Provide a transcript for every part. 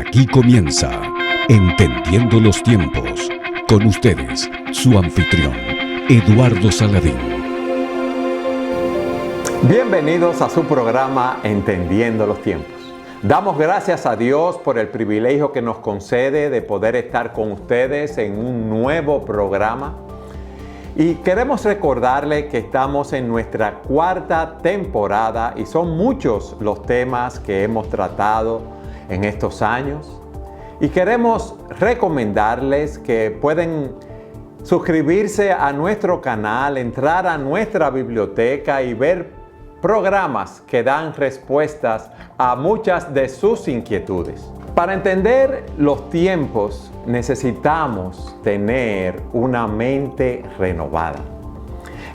Aquí comienza Entendiendo los Tiempos. Con ustedes, su anfitrión, Eduardo Saladín. Bienvenidos a su programa Entendiendo los Tiempos. Damos gracias a Dios por el privilegio que nos concede de poder estar con ustedes en un nuevo programa. Y queremos recordarle que estamos en nuestra cuarta temporada y son muchos los temas que hemos tratado en estos años. Y queremos recomendarles que pueden suscribirse a nuestro canal, entrar a nuestra biblioteca y ver programas que dan respuestas a muchas de sus inquietudes. Para entender los tiempos necesitamos tener una mente renovada.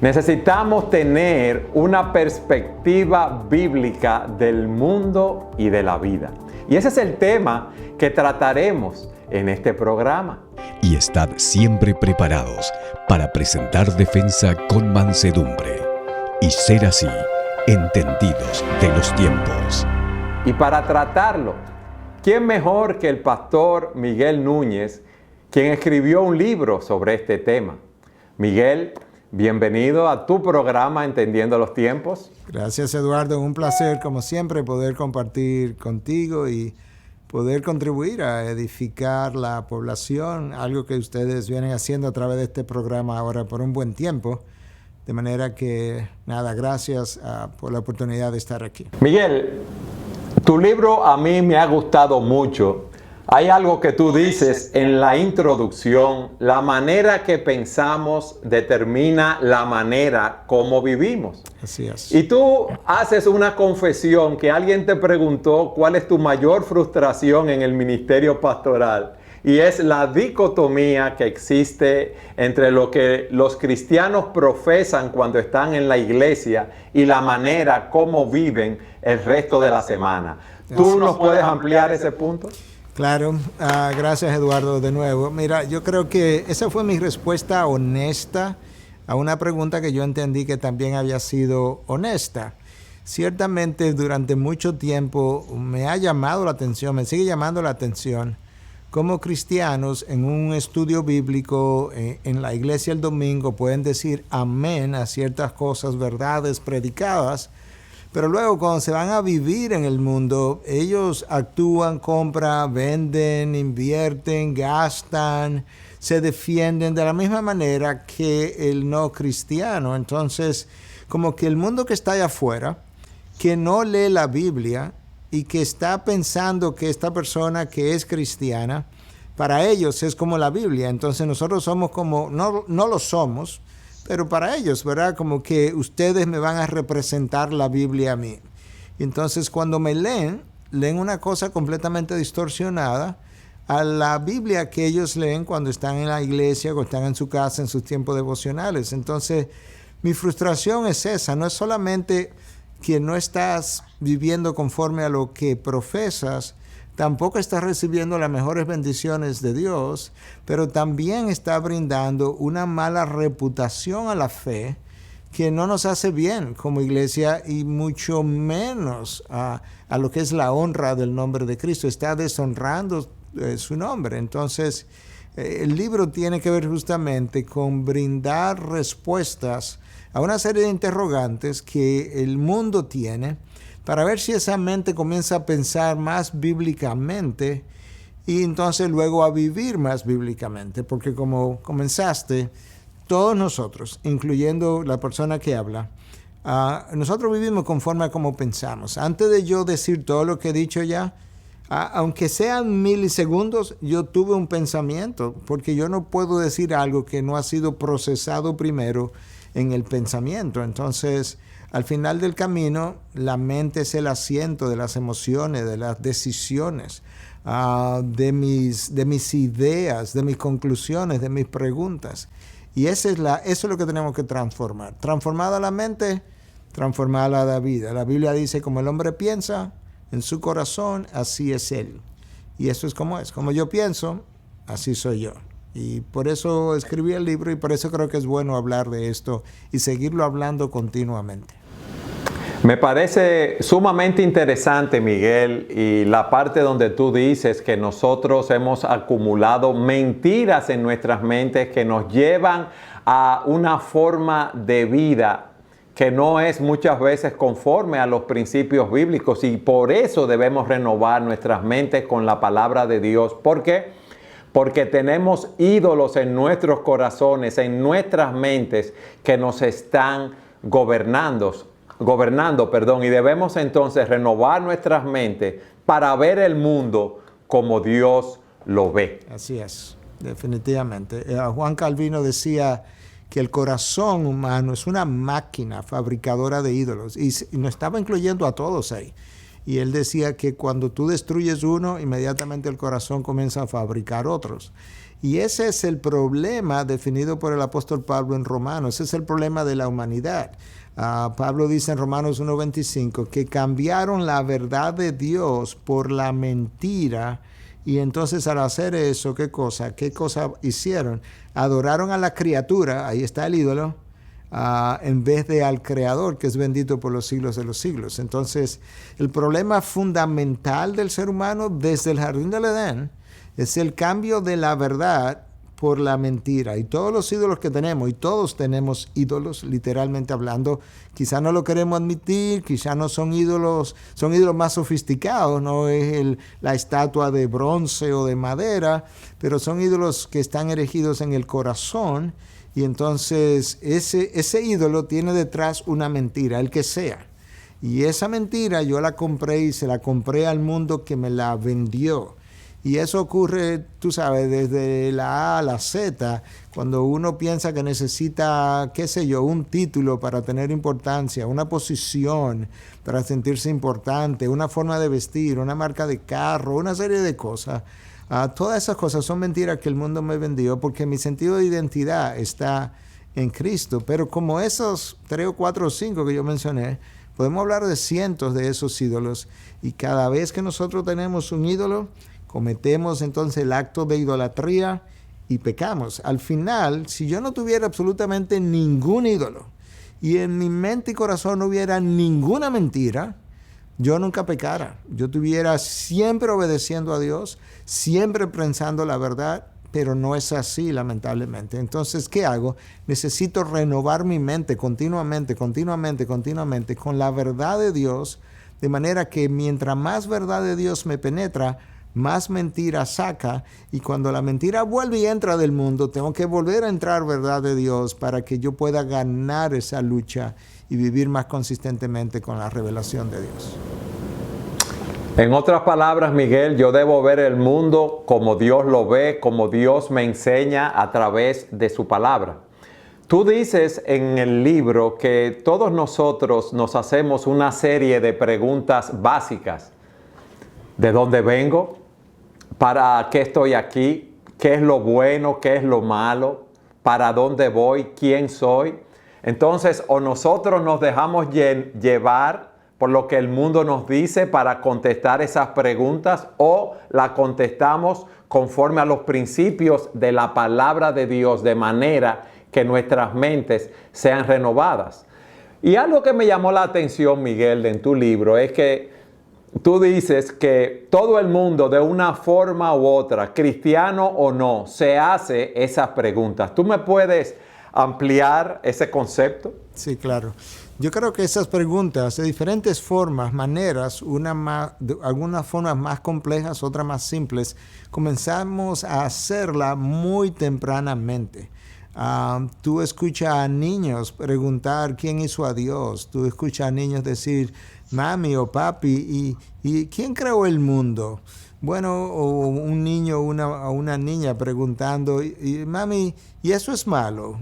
Necesitamos tener una perspectiva bíblica del mundo y de la vida. Y ese es el tema que trataremos en este programa. Y estad siempre preparados para presentar defensa con mansedumbre y ser así entendidos de los tiempos. Y para tratarlo, ¿quién mejor que el pastor Miguel Núñez, quien escribió un libro sobre este tema? Miguel, bienvenido a tu programa Entendiendo los Tiempos. Gracias, Eduardo. Un placer, como siempre, poder compartir contigo y poder contribuir a edificar la población, algo que ustedes vienen haciendo a través de este programa ahora por un buen tiempo. De manera que, nada, gracias por la oportunidad de estar aquí. Miguel, tu libro a mí me ha gustado mucho. Hay algo que tú dices en la introducción: la manera que pensamos determina la manera como vivimos. Así es. Y tú haces una confesión que alguien te preguntó cuál es tu mayor frustración en el ministerio pastoral. Y es la dicotomía que existe entre lo que los cristianos profesan cuando están en la iglesia y la manera como viven el resto de la semana. ¿Tú nos puedes ampliar ese punto? Claro, gracias, Eduardo, de nuevo. Mira, yo creo que esa fue mi respuesta honesta a una pregunta que yo entendí que también había sido honesta. Ciertamente durante mucho tiempo me ha llamado la atención, me sigue llamando la atención, como cristianos en un estudio bíblico en la iglesia el domingo pueden decir amén a ciertas cosas, verdades predicadas, pero luego cuando se van a vivir en el mundo, ellos actúan, compran, venden, invierten, gastan, se defienden de la misma manera que el no cristiano. Entonces, como que el mundo que está allá afuera, que no lee la Biblia y que está pensando que esta persona que es cristiana, para ellos es como la Biblia. Entonces nosotros somos como, no lo somos, pero para ellos, ¿verdad? Como que ustedes me van a representar la Biblia a mí. Entonces cuando me leen una cosa completamente distorsionada a la Biblia que ellos leen cuando están en la iglesia, cuando están en su casa, en sus tiempos devocionales. Entonces mi frustración es esa, no es solamente que no estás viviendo conforme a lo que profesas, tampoco estás recibiendo las mejores bendiciones de Dios, pero también está brindando una mala reputación a la fe que no nos hace bien como iglesia y mucho menos a lo que es la honra del nombre de Cristo. Está deshonrando su nombre. Entonces, el libro tiene que ver justamente con brindar respuestas a una serie de interrogantes que el mundo tiene para ver si esa mente comienza a pensar más bíblicamente y entonces luego a vivir más bíblicamente. Porque como comenzaste, todos nosotros, incluyendo la persona que habla, nosotros vivimos conforme a cómo pensamos. Antes de yo decir todo lo que he dicho ya, aunque sean milisegundos, yo tuve un pensamiento, porque yo no puedo decir algo que no ha sido procesado primero en el pensamiento. Entonces, al final del camino, la mente es el asiento de las emociones, de las decisiones, de mis ideas, de mis conclusiones, de mis preguntas. Y eso es lo que tenemos que transformar. Transformada la mente, transformada la vida. La Biblia dice, como el hombre piensa en su corazón, así es él. Y eso es como es. Como yo pienso, así soy yo. Y por eso escribí el libro y por eso creo que es bueno hablar de esto y seguirlo hablando continuamente. Me parece sumamente interesante, Miguel, y la parte donde tú dices que nosotros hemos acumulado mentiras en nuestras mentes que nos llevan a una forma de vida que no es muchas veces conforme a los principios bíblicos, y por eso debemos renovar nuestras mentes con la palabra de Dios. ¿Por qué? Porque tenemos ídolos en nuestros corazones, en nuestras mentes, que nos están gobernando, y debemos entonces renovar nuestras mentes para ver el mundo como Dios lo ve. Así es, definitivamente. Juan Calvino decía que el corazón humano es una máquina fabricadora de ídolos, y nos estaba incluyendo a todos ahí. Y él decía que cuando tú destruyes uno, inmediatamente el corazón comienza a fabricar otros. Y ese es el problema definido por el apóstol Pablo en Romanos. Ese es el problema de la humanidad. Pablo dice en Romanos 1:25 que cambiaron la verdad de Dios por la mentira. Y entonces al hacer eso, ¿qué cosa hicieron? Adoraron a la criatura, ahí está el ídolo, en vez de al Creador, que es bendito por los siglos de los siglos. Entonces, el problema fundamental del ser humano desde el jardín del Edén es el cambio de la verdad por la mentira. Y todos los ídolos que tenemos, y todos tenemos ídolos, literalmente hablando, quizá no lo queremos admitir, quizá no son ídolos más sofisticados, no es la estatua de bronce o de madera, pero son ídolos que están erigidos en el corazón. Y entonces ese ídolo tiene detrás una mentira, el que sea. Y esa mentira yo la compré y se la compré al mundo que me la vendió. Y eso ocurre, tú sabes, desde la A a la Z, cuando uno piensa que necesita, qué sé yo, un título para tener importancia, una posición para sentirse importante, una forma de vestir, una marca de carro, una serie de cosas. Todas esas cosas son mentiras que el mundo me vendió, porque mi sentido de identidad está en Cristo. Pero como esos 3 o 4 o 5 que yo mencioné, podemos hablar de cientos de esos ídolos, y cada vez que nosotros tenemos un ídolo, cometemos entonces el acto de idolatría y pecamos. Al final, si yo no tuviera absolutamente ningún ídolo y en mi mente y corazón no hubiera ninguna mentira, yo nunca pecara. Yo estuviera siempre obedeciendo a Dios, siempre pensando la verdad, pero no es así, lamentablemente. Entonces, ¿qué hago? Necesito renovar mi mente continuamente con la verdad de Dios, de manera que mientras más verdad de Dios me penetra, más mentira saca, y cuando la mentira vuelve y entra del mundo, tengo que volver a entrar verdad de Dios para que yo pueda ganar esa lucha y vivir más consistentemente con la revelación de Dios. En otras palabras, Miguel, yo debo ver el mundo como Dios lo ve, como Dios me enseña a través de su palabra. Tú dices en el libro que todos nosotros nos hacemos una serie de preguntas básicas. ¿De dónde vengo? ¿Para qué estoy aquí? ¿Qué es lo bueno? ¿Qué es lo malo? ¿Para dónde voy? ¿Quién soy? Entonces, o nosotros nos dejamos llevar por lo que el mundo nos dice para contestar esas preguntas, o la contestamos conforme a los principios de la palabra de Dios, de manera que nuestras mentes sean renovadas. Y algo que me llamó la atención, Miguel, en tu libro, es que tú dices que todo el mundo, de una forma u otra, cristiano o no, se hace esas preguntas. ¿Tú me puedes ampliar ese concepto? Sí, claro. Yo creo que esas preguntas, de diferentes formas, maneras, algunas formas más complejas, otras más simples, comenzamos a hacerla muy tempranamente. Tú escuchas a niños preguntar quién hizo a Dios. Tú escuchas a niños decir, mami o papi, ¿y quién creó el mundo? Bueno, o un niño o una niña preguntando, mami, ¿y eso es malo?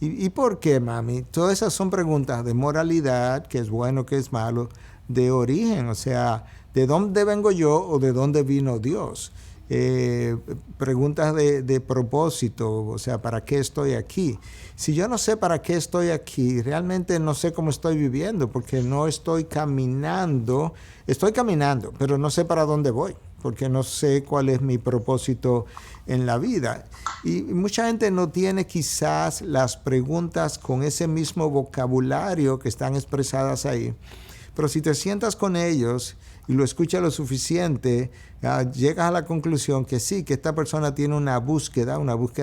¿Y por qué, mami? Todas esas son preguntas de moralidad, qué es bueno, qué es malo, de origen, o sea, ¿de dónde vengo yo o de dónde vino Dios? Preguntas de propósito, o sea, ¿para qué estoy aquí? Si yo no sé para qué estoy aquí, realmente no sé cómo estoy viviendo, porque no estoy caminando, pero no sé para dónde voy. porque no sé cuál es mi propósito en la vida. Y mucha gente no tiene quizás las preguntas con ese mismo vocabulario que están expresadas ahí. Pero si te sientas con ellos y lo escuchas lo suficiente, llegas a la conclusión que sí, que esta persona tiene una búsqueda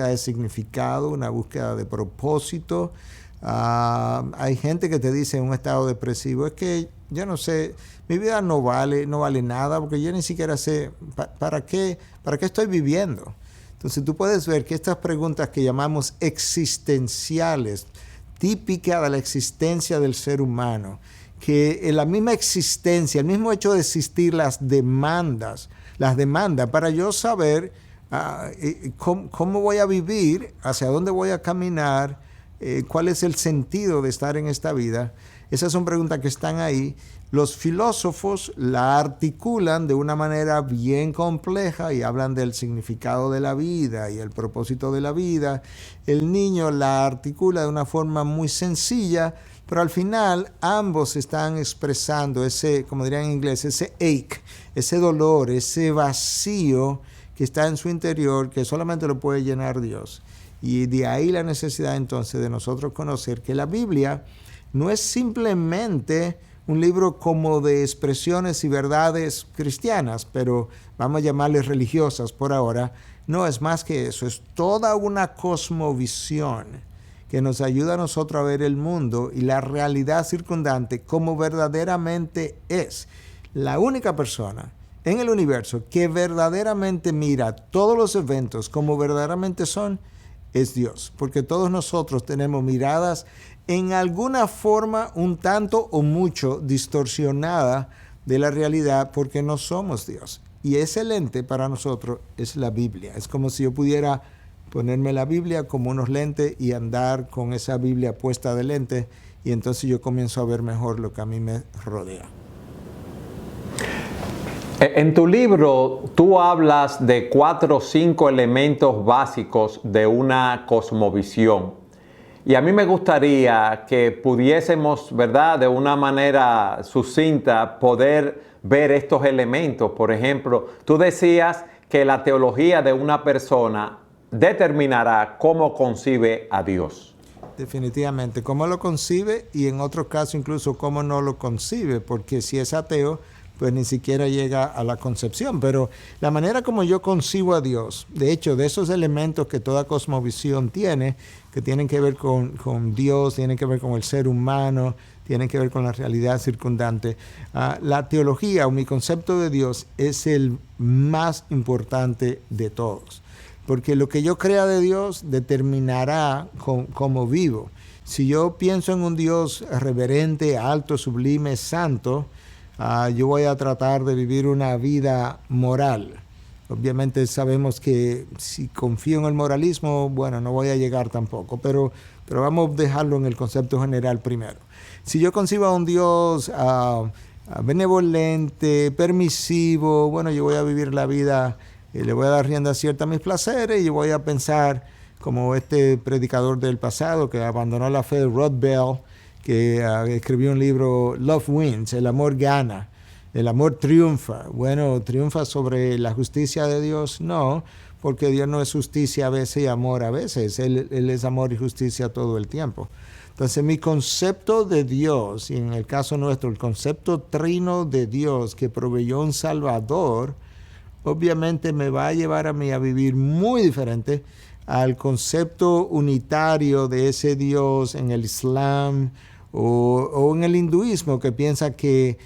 de significado, una búsqueda de propósito. Hay gente que te dice en un estado depresivo, es que yo no sé, mi vida no vale nada, porque yo ni siquiera sé para qué estoy viviendo. Entonces tú puedes ver que estas preguntas que llamamos existenciales, típicas de la existencia del ser humano, que en la misma existencia, el mismo hecho de existir las demanda para yo saber cómo voy a vivir, hacia dónde voy a caminar, cuál es el sentido de estar en esta vida. Esas son preguntas que están ahí. Los filósofos la articulan de una manera bien compleja y hablan del significado de la vida y el propósito de la vida. El niño la articula de una forma muy sencilla, pero al final ambos están expresando ese, como dirían en inglés, ese ache, ese dolor, ese vacío que está en su interior, que solamente lo puede llenar Dios. Y de ahí la necesidad entonces de nosotros conocer que la Biblia no es simplemente un libro como de expresiones y verdades cristianas, pero vamos a llamarles religiosas por ahora. No es más que eso, es toda una cosmovisión que nos ayuda a nosotros a ver el mundo y la realidad circundante como verdaderamente es. La única persona en el universo que verdaderamente mira todos los eventos como verdaderamente son es Dios, porque todos nosotros tenemos miradas en alguna forma un tanto o mucho distorsionada de la realidad, porque no somos Dios. Y ese lente para nosotros es la Biblia. Es como si yo pudiera ponerme la Biblia como unos lentes y andar con esa Biblia puesta de lente, y entonces yo comienzo a ver mejor lo que a mí me rodea. En tu libro, tú hablas de 4 o 5 elementos básicos de una cosmovisión. Y a mí me gustaría que pudiésemos, ¿verdad?, de una manera sucinta, poder ver estos elementos. Por ejemplo, tú decías que la teología de una persona determinará cómo concibe a Dios. Definitivamente, cómo lo concibe, y en otros casos incluso cómo no lo concibe, porque si es ateo, pues ni siquiera llega a la concepción. Pero la manera como yo concibo a Dios, de hecho, de esos elementos que toda cosmovisión tiene, que tienen que ver con Dios, tienen que ver con el ser humano, tienen que ver con la realidad circundante, la teología o mi concepto de Dios es el más importante de todos. Porque lo que yo crea de Dios determinará cómo vivo. Si yo pienso en un Dios reverente, alto, sublime, santo, yo voy a tratar de vivir una vida moral. Obviamente sabemos que si confío en el moralismo, bueno, no voy a llegar tampoco, pero vamos a dejarlo en el concepto general primero. Si yo concibo a un Dios benevolente, permisivo, bueno, yo voy a vivir la vida, le voy a dar rienda cierta a mis placeres, y yo voy a pensar como este predicador del pasado que abandonó la fe, Rod Bell, que escribió un libro, Love Wins, el amor gana, el amor triunfa. Bueno, ¿triunfa sobre la justicia de Dios? No, porque Dios no es justicia a veces y amor a veces. Él es amor y justicia todo el tiempo. Entonces mi concepto de Dios, y en el caso nuestro, el concepto trino de Dios que proveyó un Salvador, obviamente me va a llevar a mí a vivir muy diferente al concepto unitario de ese Dios en el Islam o en el hinduismo, que piensa que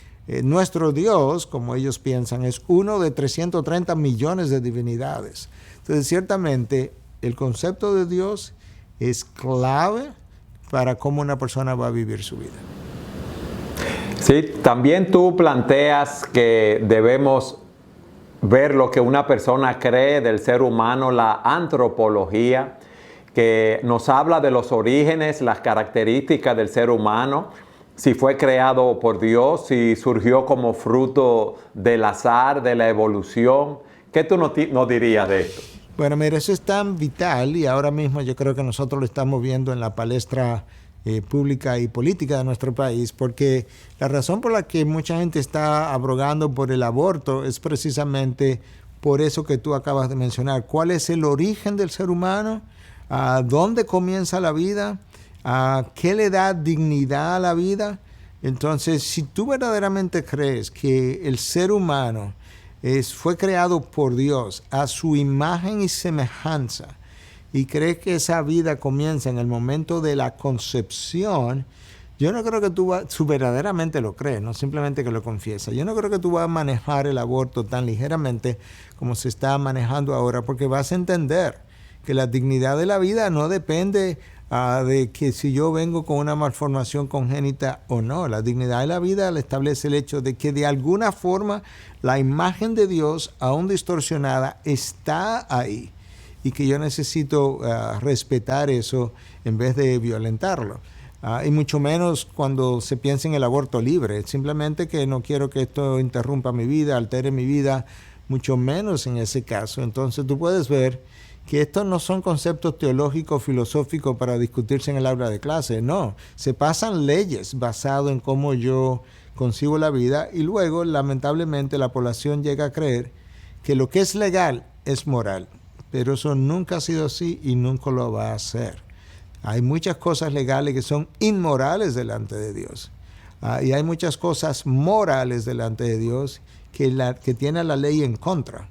nuestro Dios, como ellos piensan, es uno de 330 millones de divinidades. Entonces, ciertamente, el concepto de Dios es clave para cómo una persona va a vivir su vida. Sí, también tú planteas que debemos ver lo que una persona cree del ser humano, la antropología, que nos habla de los orígenes, las características del ser humano, si fue creado por Dios, si surgió como fruto del azar, de la evolución. ¿Qué tú nos dirías de esto? Bueno, mira, eso es tan vital, y ahora mismo yo creo que nosotros lo estamos viendo en la palestra pública y política de nuestro país, porque la razón por la que mucha gente está abrogando por el aborto es precisamente por eso que tú acabas de mencionar. ¿Cuál es el origen del ser humano? ¿Dónde comienza la vida? ¿Qué le da dignidad a la vida? Entonces, si tú verdaderamente crees que el ser humano fue creado por Dios a su imagen y semejanza, y crees que esa vida comienza en el momento de la concepción, yo no creo que tú verdaderamente lo crees, no simplemente que lo confiesas. Yo no creo que tú vas a manejar el aborto tan ligeramente como se está manejando ahora, porque vas a entender que la dignidad de la vida no depende de que si yo vengo con una malformación congénita o no. La dignidad de la vida le establece el hecho de que de alguna forma la imagen de Dios, aún distorsionada, está ahí. Y que yo necesito respetar eso en vez de violentarlo. Y mucho menos cuando se piensa en el aborto libre. Simplemente que no quiero que esto interrumpa mi vida, altere mi vida, mucho menos en ese caso. Entonces tú puedes ver que estos no son conceptos teológicos, filosóficos para discutirse en el aula de clase. No, se pasan leyes basadas en cómo yo concibo la vida y luego, lamentablemente, la población llega a creer que lo que es legal es moral. Pero eso nunca ha sido así y nunca lo va a ser. Hay muchas cosas legales que son inmorales delante de Dios. Y hay muchas cosas morales delante de Dios que tiene la ley en contra.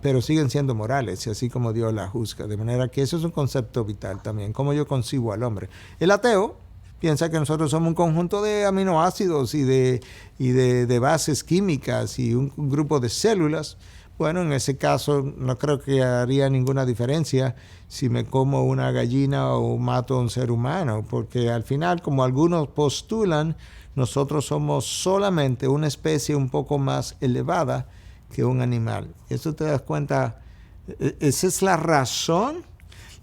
Pero siguen siendo morales, y así como Dios la juzga. De manera que eso es un concepto vital también, cómo yo concibo al hombre. El ateo piensa que nosotros somos un conjunto de aminoácidos y de bases químicas y un grupo de células. Bueno, en ese caso no creo que haría ninguna diferencia si me como una gallina o mato a un ser humano, porque al final, como algunos postulan, nosotros somos solamente una especie un poco más elevada que un animal. Eso te das cuenta, esa es la razón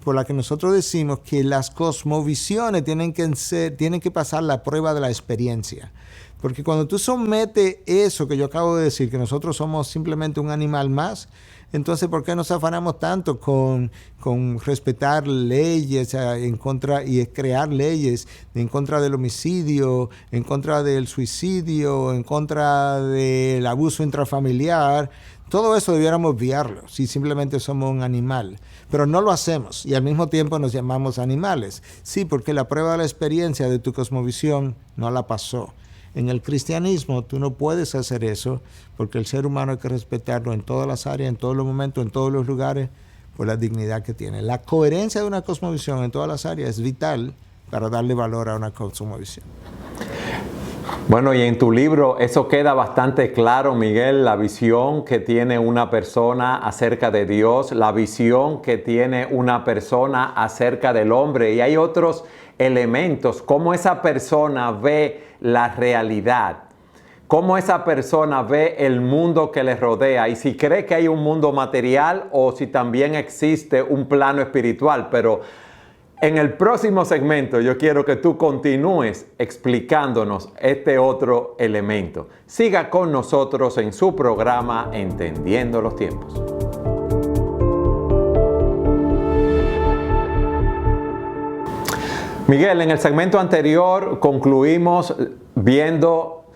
por la que nosotros decimos que las cosmovisiones tienen que pasar la prueba de la experiencia. Porque cuando tú sometes eso que yo acabo de decir, que nosotros somos simplemente un animal más, entonces ¿por qué nos afanamos tanto con respetar leyes en contra y crear leyes en contra del homicidio, en contra del suicidio, en contra del abuso intrafamiliar? Todo eso debiéramos obviarlo si simplemente somos un animal. Pero no lo hacemos y al mismo tiempo nos llamamos animales. Sí, porque la prueba de la experiencia de tu cosmovisión no la pasó. En el cristianismo tú no puedes hacer eso porque el ser humano hay que respetarlo en todas las áreas, en todos los momentos, en todos los lugares, por la dignidad que tiene. La coherencia de una cosmovisión en todas las áreas es vital para darle valor a una cosmovisión. Bueno, y en tu libro eso queda bastante claro, Miguel, la visión que tiene una persona acerca de Dios, la visión que tiene una persona acerca del hombre, y hay otros elementos, cómo esa persona ve la realidad, cómo esa persona ve el mundo que le rodea y si cree que hay un mundo material o si también existe un plano espiritual. Pero en el próximo segmento yo quiero que tú continúes explicándonos este otro elemento. Siga con nosotros en su programa Entendiendo los Tiempos. Miguel, en el segmento anterior concluimos viendo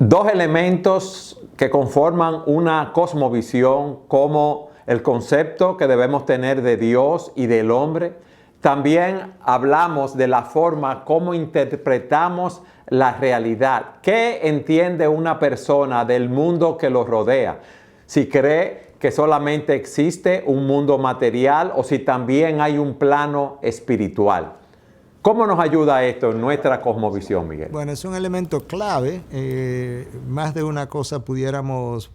dos elementos que conforman una cosmovisión, como el concepto que debemos tener de Dios y del hombre. También hablamos de la forma como interpretamos la realidad. ¿Qué entiende una persona del mundo que lo rodea? Si cree que solamente existe un mundo material o si también hay un plano espiritual. ¿Cómo nos ayuda esto en nuestra cosmovisión, Miguel? Bueno, es un elemento clave. Más de una cosa pudiéramos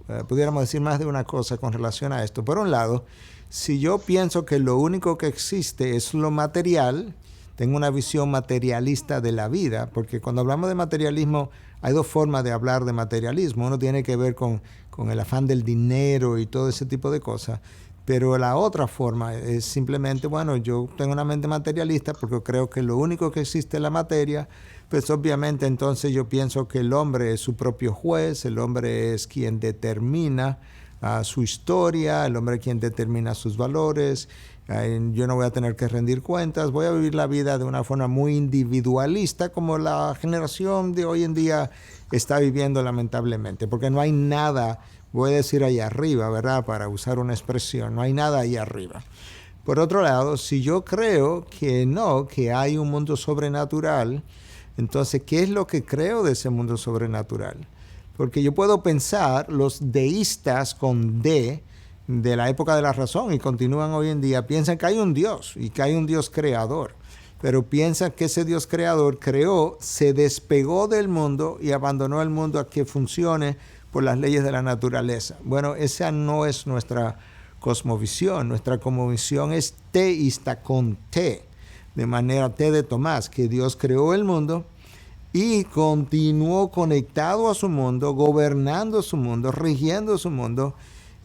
decir más de una cosa con relación a esto. Por un lado, si yo pienso que lo único que existe es lo material, tengo una visión materialista de la vida, porque cuando hablamos de materialismo hay dos formas de hablar de materialismo. Uno tiene que ver con el afán del dinero y todo ese tipo de cosas. Pero la otra forma es simplemente, bueno, yo tengo una mente materialista porque creo que lo único que existe es la materia, pues obviamente entonces yo pienso que el hombre es su propio juez, el hombre es quien determina su historia, el hombre quien determina sus valores. Yo no voy a tener que rendir cuentas, voy a vivir la vida de una forma muy individualista como la generación de hoy en día está viviendo lamentablemente, porque no hay nada, voy a decir allá arriba, ¿verdad? Para usar una expresión, no hay nada ahí arriba. Por otro lado, si yo creo que no, que hay un mundo sobrenatural, entonces, ¿qué es lo que creo de ese mundo sobrenatural? Porque yo puedo pensar, los deístas con D, de la época de la razón y continúan hoy en día, piensan que hay un Dios y que hay un Dios creador, pero piensan que ese Dios creador creó, se despegó del mundo y abandonó el mundo a que funcione por las leyes de la naturaleza. Bueno, esa no es nuestra cosmovisión. Nuestra cosmovisión es teísta con T, de manera T de Tomás, que Dios creó el mundo y continuó conectado a su mundo, gobernando su mundo, rigiendo su mundo.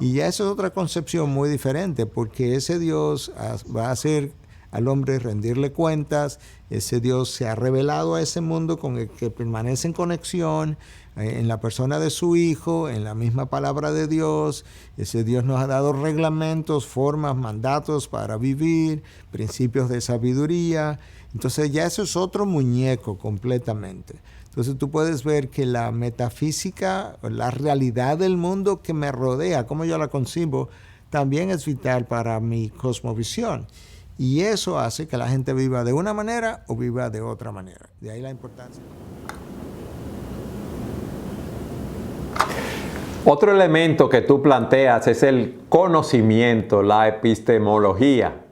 Y ya esa es otra concepción muy diferente, porque ese Dios va a hacer al hombre rendirle cuentas. Ese Dios se ha revelado a ese mundo con el que permanece en conexión, en la persona de su Hijo, en la misma palabra de Dios. Ese Dios nos ha dado reglamentos, formas, mandatos para vivir, principios de sabiduría. Entonces ya eso es otro muñeco completamente. Entonces tú puedes ver que la metafísica, la realidad del mundo que me rodea, como yo la concibo, también es vital para mi cosmovisión. Y eso hace que la gente viva de una manera o viva de otra manera. De ahí la importancia. Otro elemento que tú planteas es el conocimiento, la epistemología.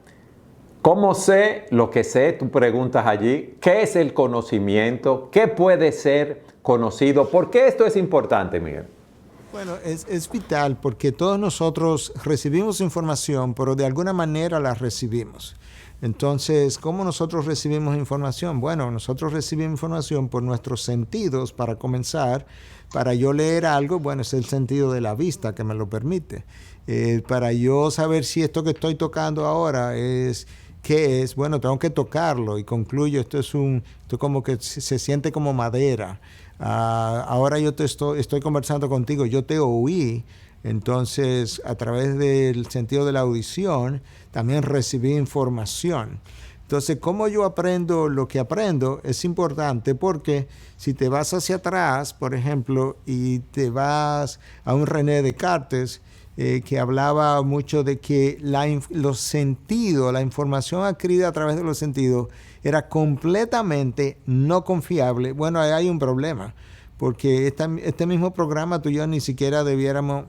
¿Cómo sé lo que sé? Tú preguntas allí. ¿Qué es el conocimiento? ¿Qué puede ser conocido? ¿Por qué esto es importante, Miguel? Bueno, es vital porque todos nosotros recibimos información, pero de alguna manera la recibimos. Entonces, ¿cómo nosotros recibimos información? Bueno, nosotros recibimos información por nuestros sentidos, para comenzar. Para yo leer algo, bueno, es el sentido de la vista que me lo permite. Para yo saber si esto que estoy tocando ahora es... ¿Qué es? Bueno, tengo que tocarlo y concluyo, esto como que se siente como madera. Ahora yo estoy conversando contigo, yo te oí, entonces a través del sentido de la audición también recibí información. Entonces, ¿cómo yo aprendo lo que aprendo? Es importante porque si te vas hacia atrás, por ejemplo, y te vas a un René Descartes, que hablaba mucho de que los sentidos, la información adquirida a través de los sentidos era completamente no confiable. Bueno, ahí hay un problema, porque este mismo programa tú y yo ni siquiera debiéramos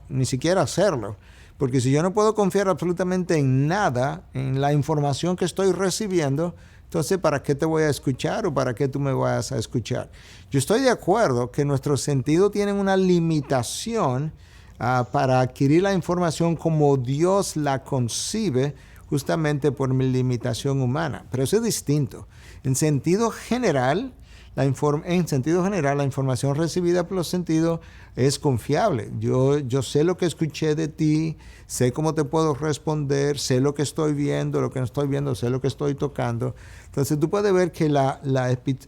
hacerlo, porque si yo no puedo confiar absolutamente en nada, en la información que estoy recibiendo, entonces ¿para qué te voy a escuchar o para qué tú me vas a escuchar? Yo estoy de acuerdo que nuestros sentidos tienen una limitación para adquirir la información como Dios la concibe, justamente por mi limitación humana. Pero eso es distinto. En sentido general, la información recibida por los sentidos es confiable. Yo sé lo que escuché de ti, sé cómo te puedo responder, sé lo que estoy viendo, lo que no estoy viendo, sé lo que estoy tocando. Entonces tú puedes ver que la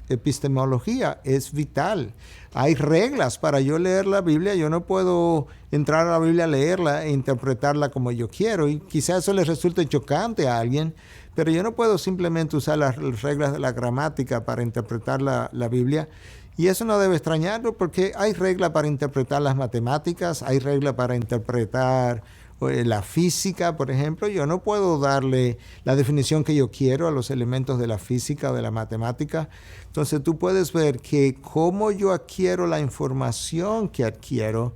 epistemología es vital. Hay reglas para yo leer la Biblia. Yo no puedo entrar a la Biblia, leerla e interpretarla como yo quiero. Y quizás eso le resulte chocante a alguien, pero yo no puedo simplemente usar las reglas de la gramática para interpretar la Biblia. Y eso no debe extrañarlo porque hay reglas para interpretar las matemáticas, hay reglas para interpretar la física, por ejemplo. Yo no puedo darle la definición que yo quiero a los elementos de la física o de la matemática. Entonces tú puedes ver que cómo yo adquiero la información que adquiero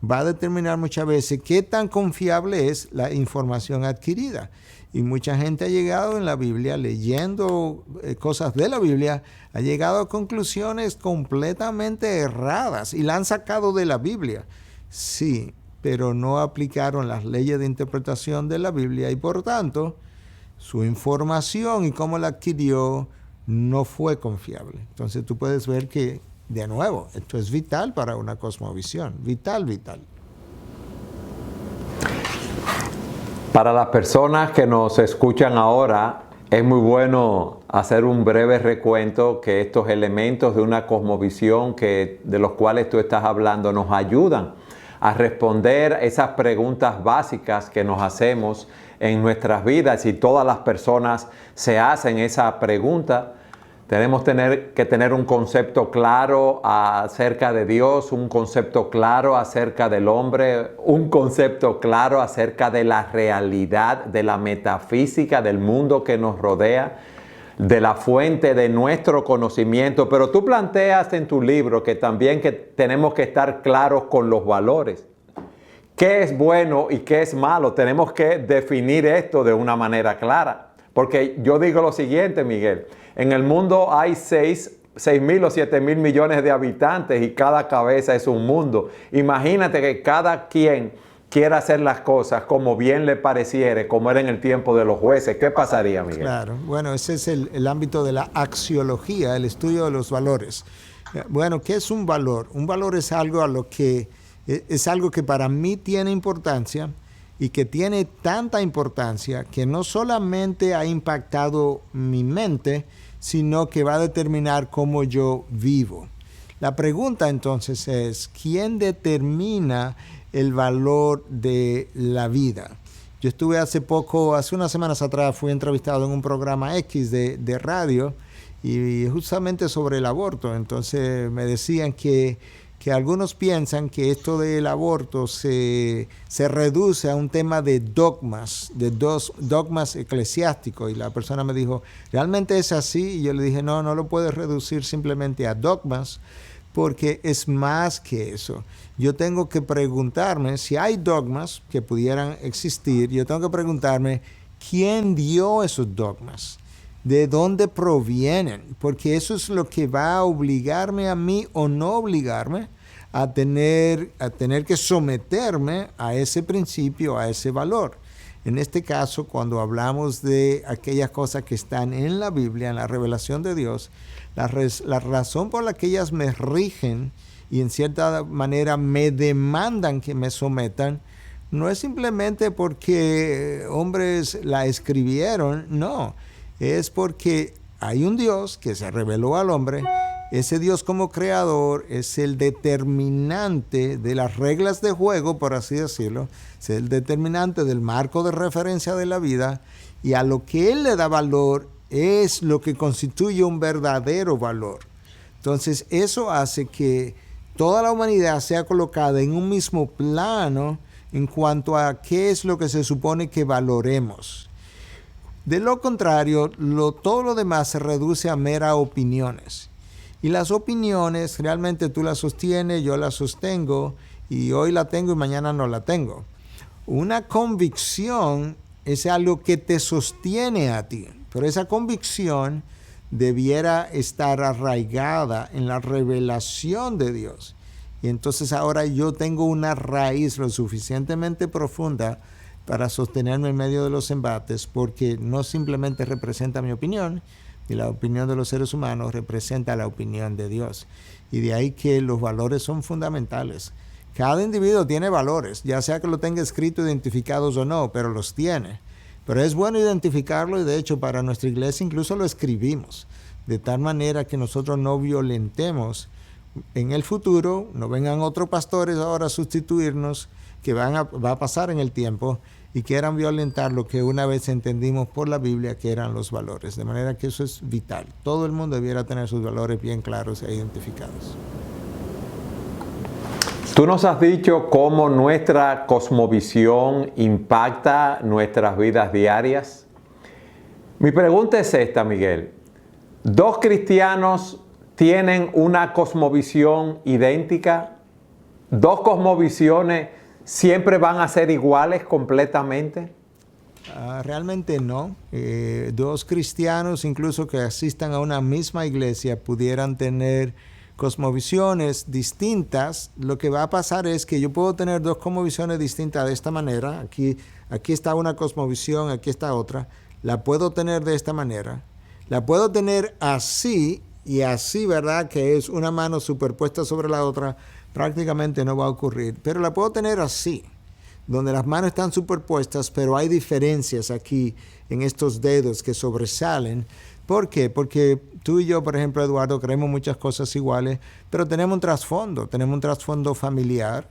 va a determinar muchas veces qué tan confiable es la información adquirida. Y mucha gente ha llegado en la Biblia, leyendo cosas de la Biblia, ha llegado a conclusiones completamente erradas y la han sacado de la Biblia. Sí, pero no aplicaron las leyes de interpretación de la Biblia y por tanto su información y cómo la adquirió no fue confiable. Entonces tú puedes ver que, de nuevo, esto es vital para una cosmovisión, vital. Para las personas que nos escuchan ahora, es muy bueno hacer un breve recuento que estos elementos de una cosmovisión de los cuales tú estás hablando nos ayudan a responder esas preguntas básicas que nos hacemos en nuestras vidas. Y todas las personas se hacen esa pregunta. Tenemos que tener un concepto claro acerca de Dios, un concepto claro acerca del hombre, un concepto claro acerca de la realidad, de la metafísica del mundo que nos rodea, de la fuente de nuestro conocimiento. Pero tú planteas en tu libro que también tenemos que estar claros con los valores. ¿Qué es bueno y qué es malo? Tenemos que definir esto de una manera clara. Porque yo digo lo siguiente, Miguel. En el mundo hay 6.000 o 7.000 millones de habitantes y cada cabeza es un mundo. Imagínate que cada quien quiera hacer las cosas como bien le pareciere, como era en el tiempo de los jueces. ¿Qué pasaría, Miguel? Claro, bueno, ese es el ámbito de la axiología, el estudio de los valores. Bueno, ¿qué es un valor? Un valor es algo que para mí tiene importancia y que tiene tanta importancia que no solamente ha impactado mi mente, sino que va a determinar cómo yo vivo. La pregunta entonces es, ¿quién determina el valor de la vida? Yo estuve hace unas semanas atrás, fui entrevistado en un programa X de radio y justamente sobre el aborto. Entonces me decían que algunos piensan que esto del aborto se reduce a un tema de dogmas, dogmas eclesiásticos. Y la persona me dijo, ¿realmente es así? Y yo le dije, no lo puedes reducir simplemente a dogmas, porque es más que eso. Yo tengo que preguntarme, si hay dogmas que pudieran existir, yo tengo que preguntarme, ¿quién dio esos dogmas? ¿De dónde provienen? Porque eso es lo que va a obligarme a mí o no obligarme a tener que someterme a ese principio, a ese valor. En este caso, cuando hablamos de aquellas cosas que están en la Biblia, en la revelación de Dios, la razón por la que ellas me rigen y en cierta manera me demandan que me sometan, no es simplemente porque hombres la escribieron, no. Es porque hay un Dios que se reveló al hombre. Ese Dios como creador es el determinante de las reglas de juego, por así decirlo. Es el determinante del marco de referencia de la vida. Y a lo que Él le da valor es lo que constituye un verdadero valor. Entonces eso hace que toda la humanidad sea colocada en un mismo plano en cuanto a qué es lo que se supone que valoremos. De lo contrario, todo lo demás se reduce a meras opiniones. Y las opiniones realmente tú las sostienes, yo las sostengo, y hoy la tengo y mañana no la tengo. Una convicción es algo que te sostiene a ti, pero esa convicción debiera estar arraigada en la revelación de Dios. Y entonces ahora yo tengo una raíz lo suficientemente profunda para sostenerme en medio de los embates, porque no simplemente representa mi opinión, y la opinión de los seres humanos representa la opinión de Dios. Y de ahí que los valores son fundamentales. Cada individuo tiene valores, ya sea que lo tenga escrito, identificados o no, pero los tiene. Pero es bueno identificarlo, y de hecho para nuestra iglesia incluso lo escribimos, de tal manera que nosotros no violentemos en el futuro, no vengan otros pastores ahora a sustituirnos, que va a pasar en el tiempo, y quieran violentar lo que una vez entendimos por la Biblia que eran los valores. De manera que eso es vital. Todo el mundo debiera tener sus valores bien claros e identificados. Tú nos has dicho cómo nuestra cosmovisión impacta nuestras vidas diarias. Mi pregunta es esta, Miguel. ¿Dos cristianos tienen una cosmovisión idéntica? ¿Dos cosmovisiones siempre van a ser iguales completamente? Realmente no. Dos cristianos, incluso que asistan a una misma iglesia, pudieran tener cosmovisiones distintas. Lo que va a pasar es que yo puedo tener dos cosmovisiones distintas de esta manera. Aquí está una cosmovisión, aquí está otra. La puedo tener de esta manera. La puedo tener así y así, ¿verdad? Que es una mano superpuesta sobre la otra. Prácticamente no va a ocurrir, pero la puedo tener así, donde las manos están superpuestas, pero hay diferencias aquí en estos dedos que sobresalen. ¿Por qué? Porque tú y yo, por ejemplo, Eduardo, creemos muchas cosas iguales, pero tenemos un trasfondo familiar,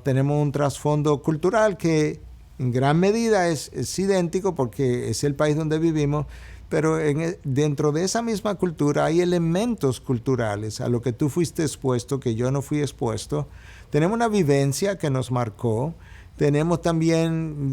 tenemos un trasfondo cultural que en gran medida es idéntico porque es el país donde vivimos, pero dentro de esa misma cultura hay elementos culturales a lo que tú fuiste expuesto, que yo no fui expuesto. Tenemos una vivencia que nos marcó. Tenemos también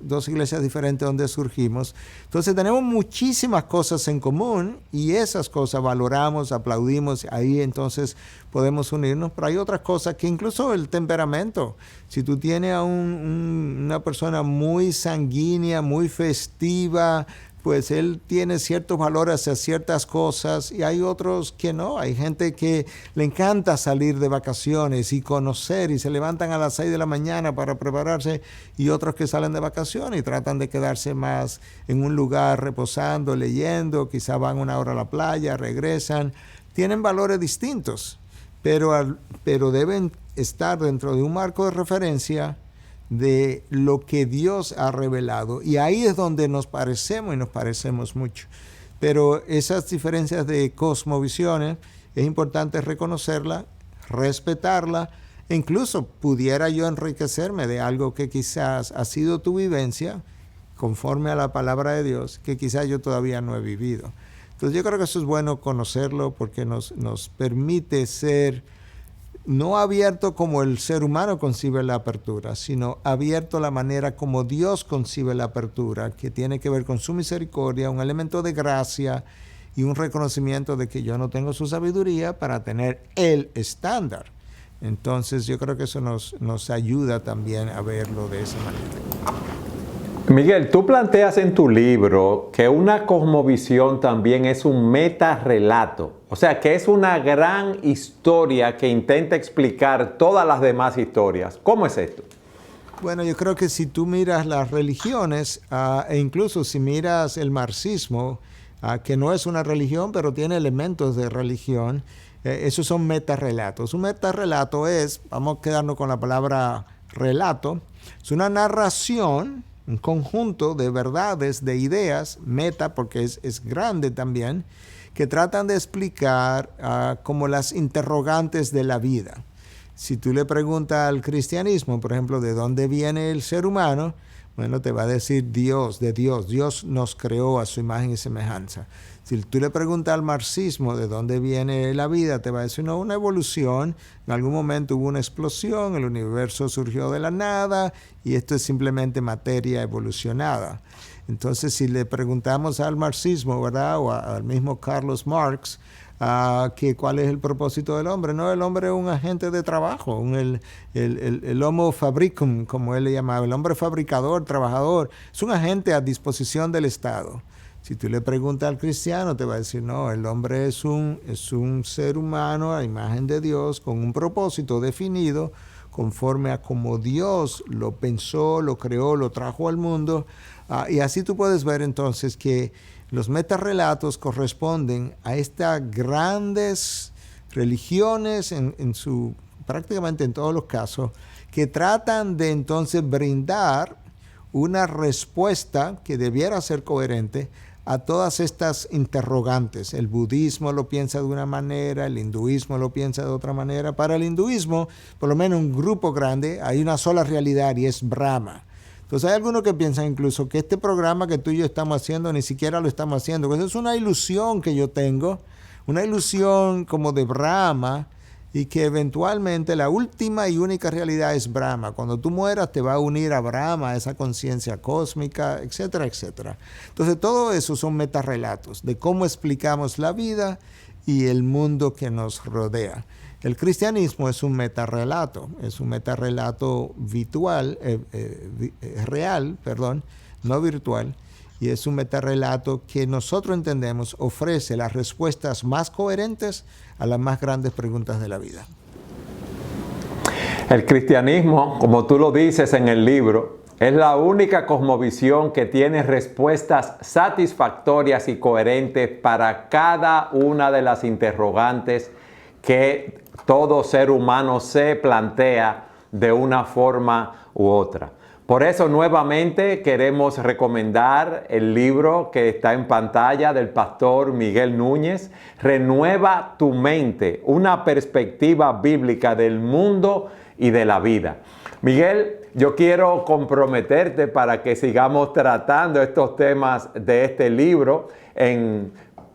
dos iglesias diferentes donde surgimos. Entonces tenemos muchísimas cosas en común y esas cosas valoramos, aplaudimos, ahí entonces podemos unirnos. Pero hay otras cosas que incluso el temperamento. Si tú tienes a una persona muy sanguínea, muy festiva, pues él tiene ciertos valores hacia ciertas cosas y hay otros que no. Hay gente que le encanta salir de vacaciones y conocer y se levantan a las 6 de la mañana para prepararse, y otros que salen de vacaciones y tratan de quedarse más en un lugar reposando, leyendo, quizá van una hora a la playa, regresan. Tienen valores distintos, pero deben estar dentro de un marco de referencia de lo que Dios ha revelado, y ahí es donde nos parecemos y nos parecemos mucho. Pero esas diferencias de cosmovisiones es importante reconocerla, respetarla, e incluso pudiera yo enriquecerme de algo que quizás ha sido tu vivencia conforme a la palabra de Dios, que quizás yo todavía no he vivido. Entonces yo creo que eso es bueno conocerlo porque nos permite ser no abierto como el ser humano concibe la apertura, sino abierto a la manera como Dios concibe la apertura, que tiene que ver con su misericordia, un elemento de gracia y un reconocimiento de que yo no tengo su sabiduría para tener el estándar. Entonces yo creo que eso nos ayuda también a verlo de esa manera. Miguel, tú planteas en tu libro que una cosmovisión también es un metarrelato, o sea, que es una gran historia que intenta explicar todas las demás historias. ¿Cómo es esto? Bueno, yo creo que si tú miras las religiones, e incluso si miras el marxismo, que no es una religión, pero tiene elementos de religión, esos son metarrelatos. Un metarrelato es, vamos a quedarnos con la palabra relato, es una narración, un conjunto de verdades, de ideas, meta, porque es grande también, que tratan de explicar como las interrogantes de la vida. Si tú le preguntas al cristianismo, por ejemplo, ¿de dónde viene el ser humano? Bueno, te va a decir Dios, de Dios. Dios nos creó a su imagen y semejanza. Si tú le preguntas al marxismo de dónde viene la vida, te va a decir, no, una evolución. En algún momento hubo una explosión, el universo surgió de la nada y esto es simplemente materia evolucionada. Entonces, si le preguntamos al marxismo, ¿verdad? O al mismo Carlos Marx, que cuál es el propósito del hombre. No, el hombre es un agente de trabajo, el homo fabricum, como él le llamaba, el hombre fabricador, trabajador, es un agente a disposición del Estado. Si tú le preguntas al cristiano, te va a decir, no, el hombre es un ser humano a imagen de Dios, con un propósito definido, conforme a como Dios lo pensó, lo creó, lo trajo al mundo. Y así tú puedes ver entonces que los metarrelatos corresponden a estas grandes religiones, prácticamente en todos los casos, que tratan de entonces brindar una respuesta que debiera ser coherente a todas estas interrogantes. El budismo lo piensa de una manera, el hinduismo lo piensa de otra manera. Para el hinduismo, por lo menos un grupo grande, hay una sola realidad y es Brahma. Entonces hay algunos que piensan incluso que este programa que tú y yo estamos haciendo ni siquiera lo estamos haciendo, que eso es una ilusión que yo tengo, una ilusión como de Brahma, y que eventualmente la última y única realidad es Brahma. Cuando tú mueras te va a unir a Brahma, a esa conciencia cósmica, etcétera, etcétera. Entonces todo eso son metarrelatos de cómo explicamos la vida y el mundo que nos rodea. El cristianismo es un metarrelato virtual, real, no virtual, y es un metarrelato que nosotros entendemos ofrece las respuestas más coherentes a las más grandes preguntas de la vida. El cristianismo, como tú lo dices en el libro, es la única cosmovisión que tiene respuestas satisfactorias y coherentes para cada una de las interrogantes que todo ser humano se plantea de una forma u otra. Por eso nuevamente queremos recomendar el libro que está en pantalla del pastor Miguel Núñez, Renueva tu mente, una perspectiva bíblica del mundo y de la vida. Miguel, yo quiero comprometerte para que sigamos tratando estos temas de este libro en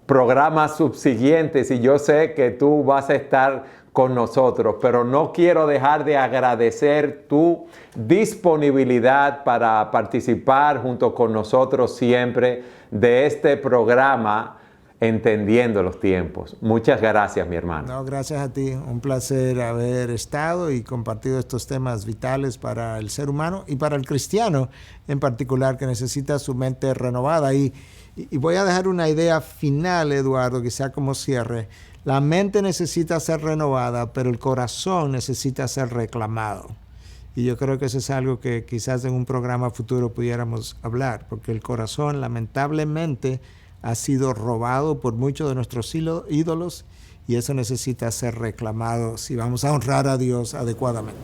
programas subsiguientes, y yo sé que tú vas a estar con nosotros, pero no quiero dejar de agradecer tu disponibilidad para participar junto con nosotros siempre de este programa Entendiendo los Tiempos. Muchas gracias, mi hermano. No, gracias a ti. Un placer haber estado y compartido estos temas vitales para el ser humano y para el cristiano en particular, que necesita su mente renovada. Y voy a dejar una idea final, Eduardo, quizá como cierre. La mente necesita ser renovada, pero el corazón necesita ser reclamado. Y yo creo que eso es algo que quizás en un programa futuro pudiéramos hablar, porque el corazón lamentablemente ha sido robado por muchos de nuestros ídolos, y eso necesita ser reclamado si vamos a honrar a Dios adecuadamente.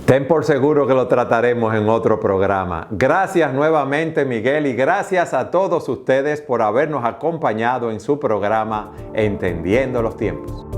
Ten por seguro que lo trataremos en otro programa. Gracias nuevamente, Miguel, y gracias a todos ustedes por habernos acompañado en su programa Entendiendo los Tiempos.